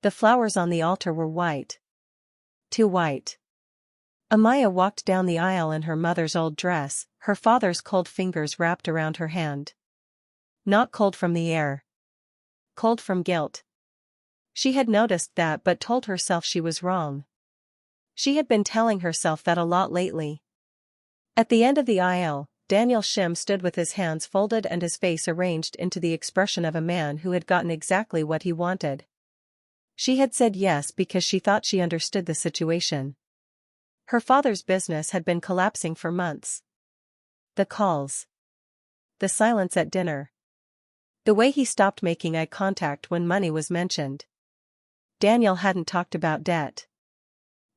The flowers on the altar were white. Too white. Amaya walked down the aisle in her mother's old dress, her father's cold fingers wrapped around her hand. Not cold from the air. Cold from guilt. She had noticed that but told herself she was wrong. She had been telling herself that a lot lately. At the end of the aisle, Daniel Shim stood with his hands folded and his face arranged into the expression of a man who had gotten exactly what he wanted. She had said yes because she thought she understood the situation. Her father's business had been collapsing for months. The calls. The silence at dinner. The way he stopped making eye contact when money was mentioned. Daniel hadn't talked about debt.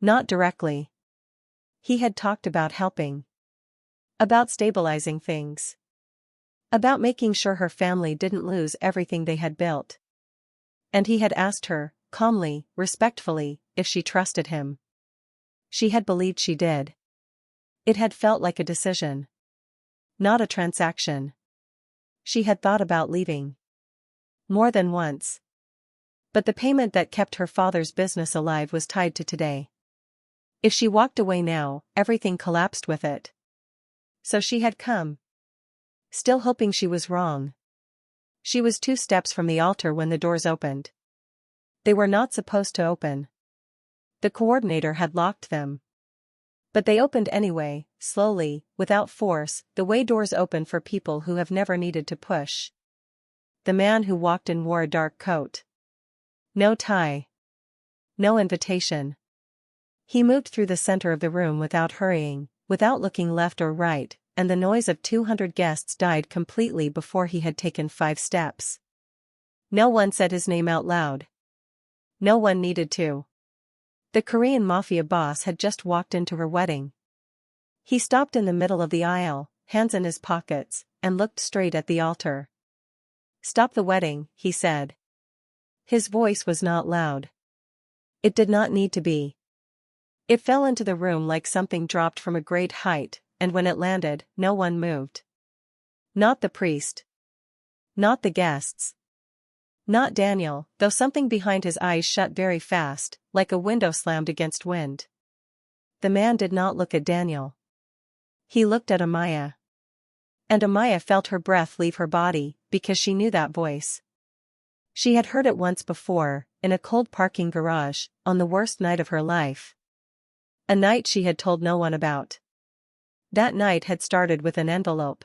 Not directly. He had talked about helping. About stabilizing things. About making sure her family didn't lose everything they had built. And he had asked her, calmly, respectfully, if she trusted him. She had believed she did. It had felt like a decision. Not a transaction. She had thought about leaving. More than once. But the payment that kept her father's business alive was tied to today. If she walked away now, everything collapsed with it. So she had come. Still hoping she was wrong. She was 2 steps from the altar when the doors opened. They were not supposed to open. The coordinator had locked them. But they opened anyway, slowly, without force, the way doors open for people who have never needed to push. The man who walked in wore a dark coat. No tie. No invitation. He moved through the center of the room without hurrying, without looking left or right, and the noise of 200 guests died completely before he had taken 5 steps. No one said his name out loud. No one needed to. The Korean Mafia boss had just walked into her wedding. He stopped in the middle of the aisle, hands in his pockets, and looked straight at the altar. "Stop the wedding," he said. His voice was not loud. It did not need to be. It fell into the room like something dropped from a great height, and when it landed, no one moved. Not the priest. Not the guests. Not Daniel, though something behind his eyes shut very fast, like a window slammed against wind. The man did not look at Daniel. He looked at Amaya. And Amaya felt her breath leave her body, because she knew that voice. She had heard it once before, in a cold parking garage, on the worst night of her life. A night she had told no one about. That night had started with an envelope.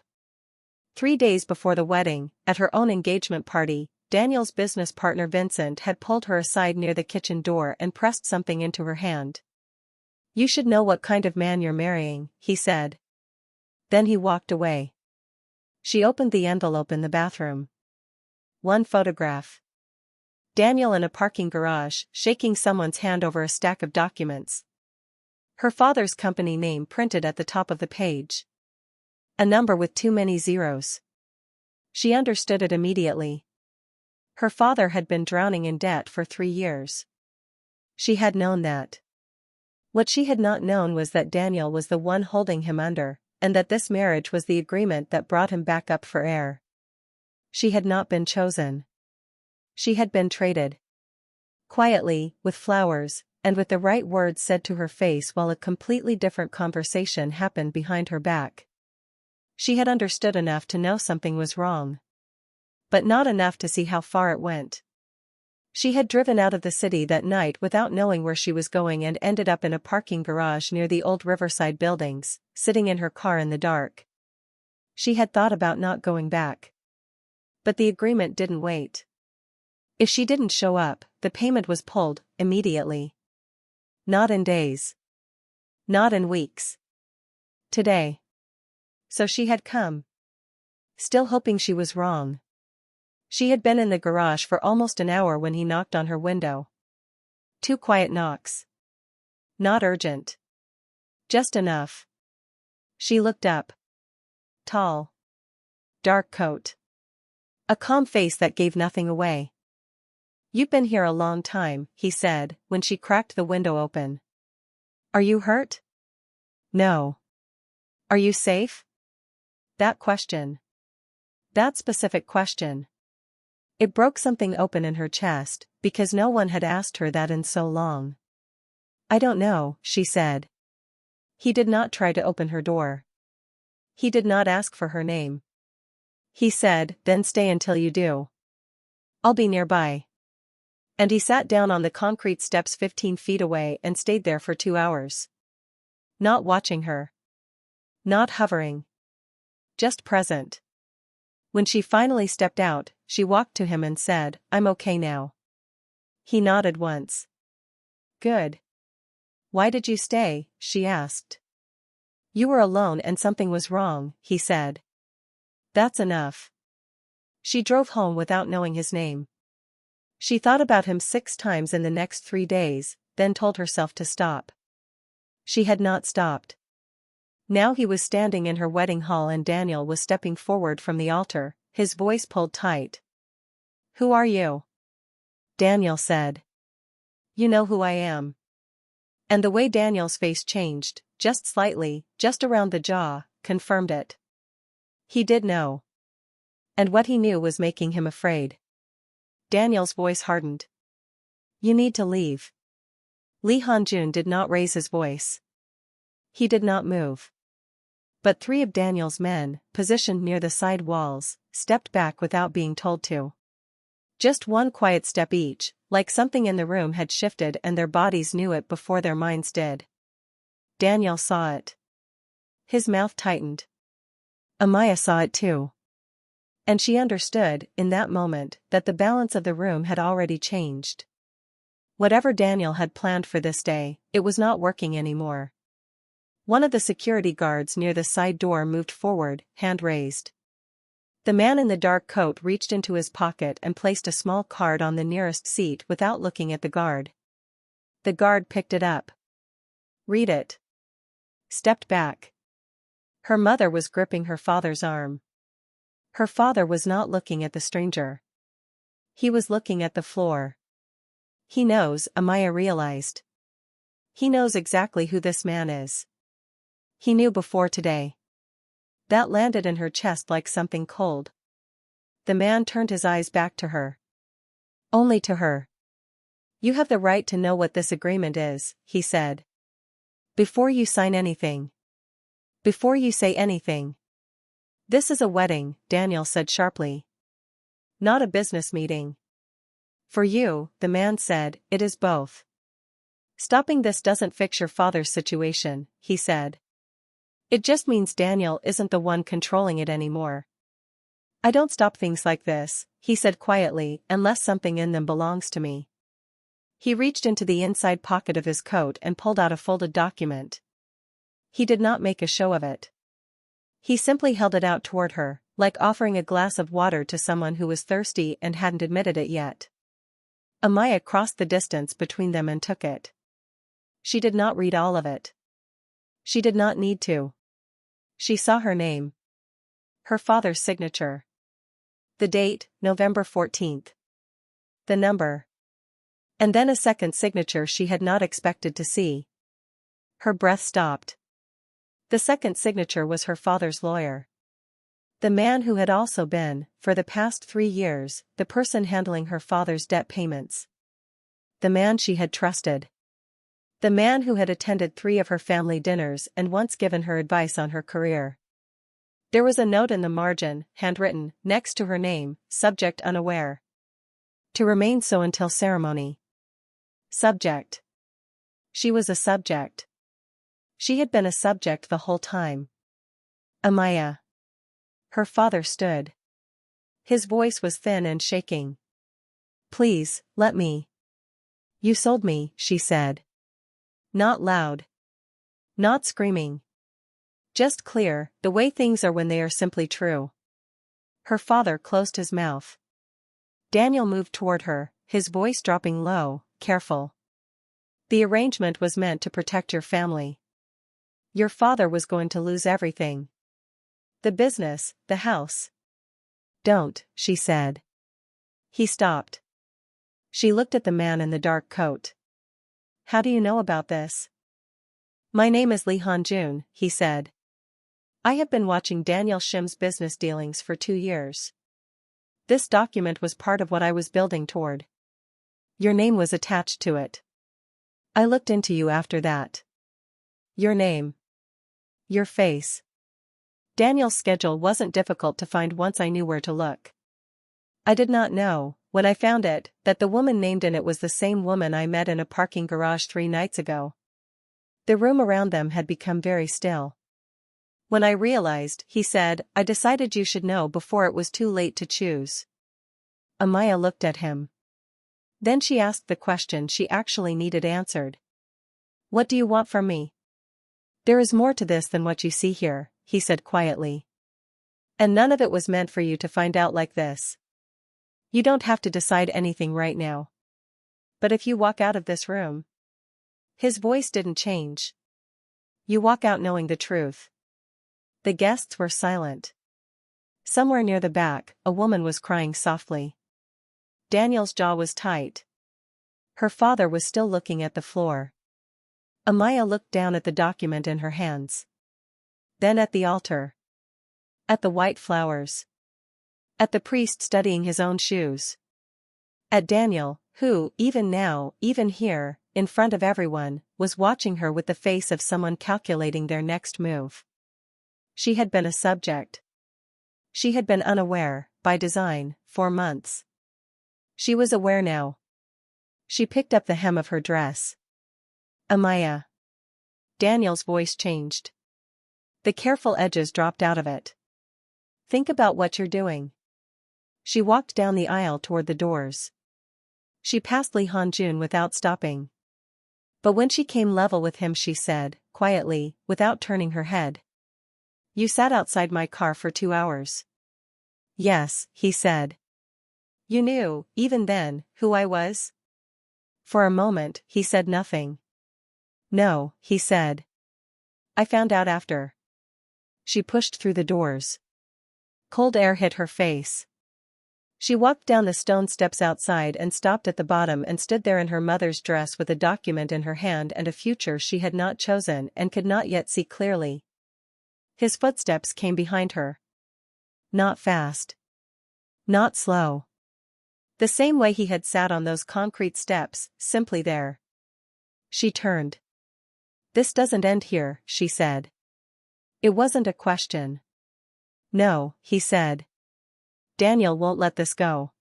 3 days before the wedding, at her own engagement party, Daniel's business partner Vincent had pulled her aside near the kitchen door and pressed something into her hand. "You should know what kind of man you're marrying," he said. Then he walked away. She opened the envelope in the bathroom. One photograph. Daniel in a parking garage, shaking someone's hand over a stack of documents. Her father's company name printed at the top of the page. A number with too many zeros. She understood it immediately. Her father had been drowning in debt for 3 years. She had known that. What she had not known was that Daniel was the one holding him under, and that this marriage was the agreement that brought him back up for air. She had not been chosen. She had been traded. Quietly, with flowers, and with the right words said to her face while a completely different conversation happened behind her back. She had understood enough to know something was wrong. But not enough to see how far it went. She had driven out of the city that night without knowing where she was going and ended up in a parking garage near the old Riverside buildings, sitting in her car in the dark. She had thought about not going back. But the agreement didn't wait. If she didn't show up, the payment was pulled, immediately. Not in days. Not in weeks. Today. So she had come. Still hoping she was wrong. She had been in the garage for almost an hour when he knocked on her window. 2 quiet knocks. Not urgent. Just enough. She looked up. Tall. Dark coat. A calm face that gave nothing away. "You've been here a long time," he said, when she cracked the window open. "Are you hurt?" "No." "Are you safe?" That question. That specific question. It broke something open in her chest, because no one had asked her that in so long. I don't know, she said. He did not try to open her door. He did not ask for her name. He said, then stay until you do. I'll be nearby. And he sat down on the concrete steps 15 feet away and stayed there for 2 hours. Not watching her. Not hovering. Just present. When she finally stepped out, she walked to him and said, I'm okay now. He nodded once. Good. Why did you stay? She asked. You were alone and something was wrong, he said. That's enough. She drove home without knowing his name. She thought about him 6 times in the next 3 days, then told herself to stop. She had not stopped. Now he was standing in her wedding hall and Daniel was stepping forward from the altar, his voice pulled tight. Who are you? Daniel said. You know who I am. And the way Daniel's face changed, just slightly, just around the jaw, confirmed it. He did know. And what he knew was making him afraid. Daniel's voice hardened. You need to leave. Lee Han-jun did not raise his voice. He did not move. But 3 of Daniel's men, positioned near the side walls, stepped back without being told to. Just one quiet step each, like something in the room had shifted and their bodies knew it before their minds did. Daniel saw it. His mouth tightened. Amaya saw it too. And she understood, in that moment, that the balance of the room had already changed. Whatever Daniel had planned for this day, it was not working anymore. One of the security guards near the side door moved forward, hand raised. The man in the dark coat reached into his pocket and placed a small card on the nearest seat without looking at the guard. The guard picked it up. Read it. Stepped back. Her mother was gripping her father's arm. Her father was not looking at the stranger. He was looking at the floor. He knows, Amaya realized. He knows exactly who this man is. He knew before today. That landed in her chest like something cold. The man turned his eyes back to her. Only to her. You have the right to know what this agreement is, he said. Before you sign anything. Before you say anything. This is a wedding, Daniel said sharply. Not a business meeting. For you, the man said, it is both. Stopping this doesn't fix your father's situation, he said. It just means Daniel isn't the one controlling it anymore. I don't stop things like this, he said quietly, unless something in them belongs to me. He reached into the inside pocket of his coat and pulled out a folded document. He did not make a show of it. He simply held it out toward her, like offering a glass of water to someone who was thirsty and hadn't admitted it yet. Amaya crossed the distance between them and took it. She did not read all of it. She did not need to. She saw her name. Her father's signature. The date, November 14th. The number. And then a second signature she had not expected to see. Her breath stopped. The second signature was her father's lawyer. The man who had also been, for the past 3 years, the person handling her father's debt payments. The man she had trusted. The man who had attended 3 of her family dinners and once given her advice on her career. There was a note in the margin, handwritten, next to her name, subject unaware. To remain so until ceremony. Subject. She was a subject. She had been a subject the whole time. Amaya. Her father stood. His voice was thin and shaking. Please, let me. You sold me, she said. Not loud. Not screaming. Just clear, the way things are when they are simply true. Her father closed his mouth. Daniel moved toward her, his voice dropping low, careful. The arrangement was meant to protect your family. Your father was going to lose everything. The business, the house. Don't, she said. He stopped. She looked at the man in the dark coat. How do you know about this? My name is Lee Han-jun, he said. I have been watching Daniel Shim's business dealings for 2 years. This document was part of what I was building toward. Your name was attached to it. I looked into you after that. Your name. Your face. Daniel's schedule wasn't difficult to find once I knew where to look. I did not know, when I found it, that the woman named in it was the same woman I met in a parking garage 3 nights ago. The room around them had become very still. When I realized, he said, I decided you should know before it was too late to choose. Amaya looked at him. Then she asked the question she actually needed answered. What do you want from me? There is more to this than what you see here, he said quietly. And none of it was meant for you to find out like this. You don't have to decide anything right now. But if you walk out of this room. His voice didn't change. You walk out knowing the truth. The guests were silent. Somewhere near the back, a woman was crying softly. Daniel's jaw was tight. Her father was still looking at the floor. Amaya looked down at the document in her hands. Then at the altar. At the white flowers. At the priest studying his own shoes. At Daniel, who, even now, even here, in front of everyone, was watching her with the face of someone calculating their next move. She had been a subject. She had been unaware, by design, for months. She was aware now. She picked up the hem of her dress. Amaya. Daniel's voice changed. The careful edges dropped out of it. Think about what you're doing. She walked down the aisle toward the doors. She passed Li Hanjun without stopping. But when she came level with him she said, quietly, without turning her head. You sat outside my car for 2 hours. Yes, he said. You knew, even then, who I was? For a moment, he said nothing. No, he said. I found out after. She pushed through the doors. Cold air hit her face. She walked down the stone steps outside and stopped at the bottom and stood there in her mother's dress with a document in her hand and a future she had not chosen and could not yet see clearly. His footsteps came behind her. Not fast. Not slow. The same way he had sat on those concrete steps, simply there. She turned. This doesn't end here, she said. It wasn't a question. No, he said. Daniel won't let this go.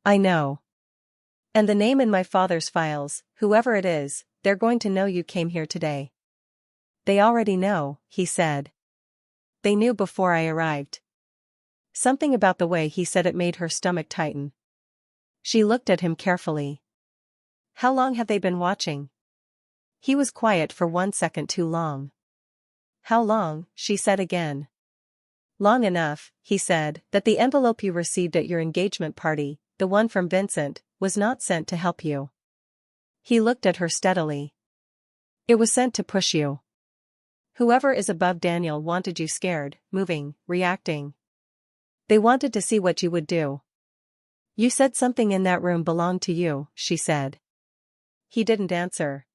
I know. And the name in my father's files, whoever it is, they're going to know you came here today. They already know, he said. They knew before I arrived. Something about the way he said it made her stomach tighten. She looked at him carefully. How long have they been watching? He was quiet for 1 second too long. How long, she said again. Long enough, he said, that the envelope you received at your engagement party, the one from Vincent, was not sent to help you. He looked at her steadily. It was sent to push you. Whoever is above Daniel wanted you scared, moving, reacting. They wanted to see what you would do. You said something in that room belonged to you, she said. He didn't answer.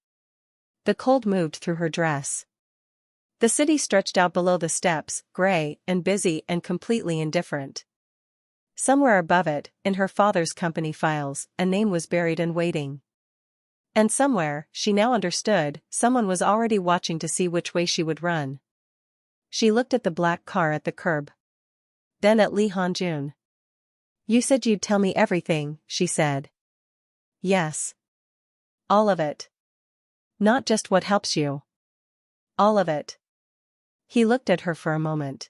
The cold moved through her dress. The city stretched out below the steps, gray and busy and completely indifferent. Somewhere above it, in her father's company files, a name was buried and waiting. And somewhere, she now understood, someone was already watching to see which way she would run. She looked at the black car at the curb. Then at Li Hanjun. You said you'd tell me everything, she said. Yes. All of it. Not just what helps you. All of it. He looked at her for a moment.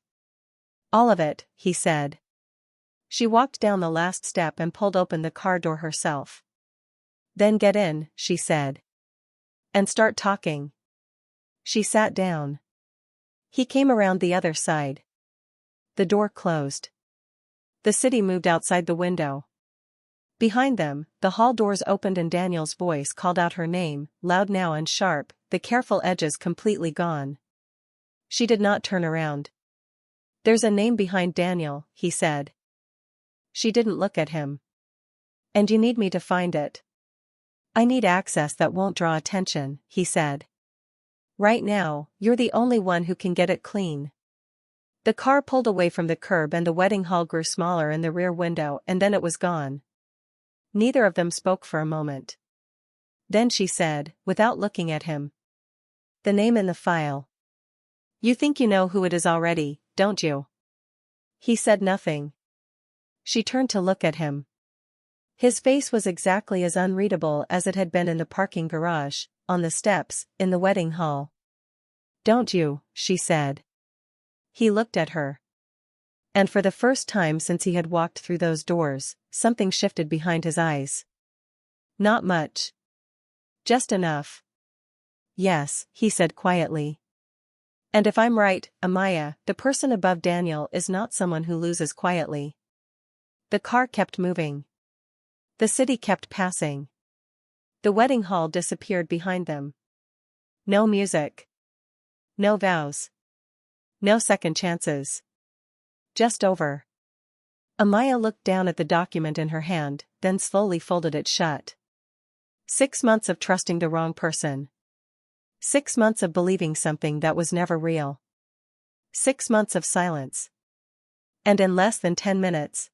All of it, he said. She walked down the last step and pulled open the car door herself. Then get in, she said. And start talking. She sat down. He came around the other side. The door closed. The city moved outside the window. Behind them, the hall doors opened and Daniel's voice called out her name, loud now and sharp, the careful edges completely gone. She did not turn around. There's a name behind Daniel, he said. She didn't look at him. And you need me to find it. I need access that won't draw attention, he said. Right now, you're the only one who can get it clean. The car pulled away from the curb and the wedding hall grew smaller in the rear window, and then it was gone. Neither of them spoke for a moment. Then she said, without looking at him. "The name in the file. You think you know who it is already, don't you?" He said nothing. She turned to look at him. His face was exactly as unreadable as it had been in the parking garage, on the steps, in the wedding hall. "Don't you?" she said. He looked at her. And for the first time since he had walked through those doors, something shifted behind his eyes. "Not much. Just enough." "Yes," he said quietly. "And if I'm right, Amaya, the person above Daniel is not someone who loses quietly." The car kept moving. The city kept passing. The wedding hall disappeared behind them. No music. No vows. No second chances. Just over. Amaya looked down at the document in her hand, then slowly folded it shut. 6 months of trusting the wrong person. 6 months of believing something that was never real. 6 months of silence. And in less than 10 minutes,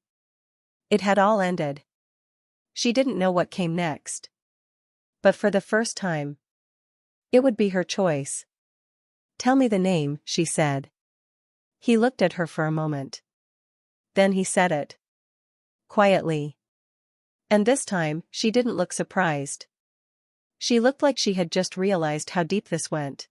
it had all ended. She didn't know what came next. But for the first time, it would be her choice. "Tell me the name," she said. He looked at her for a moment. Then he said it. Quietly. And this time, she didn't look surprised. She looked like she had just realized how deep this went.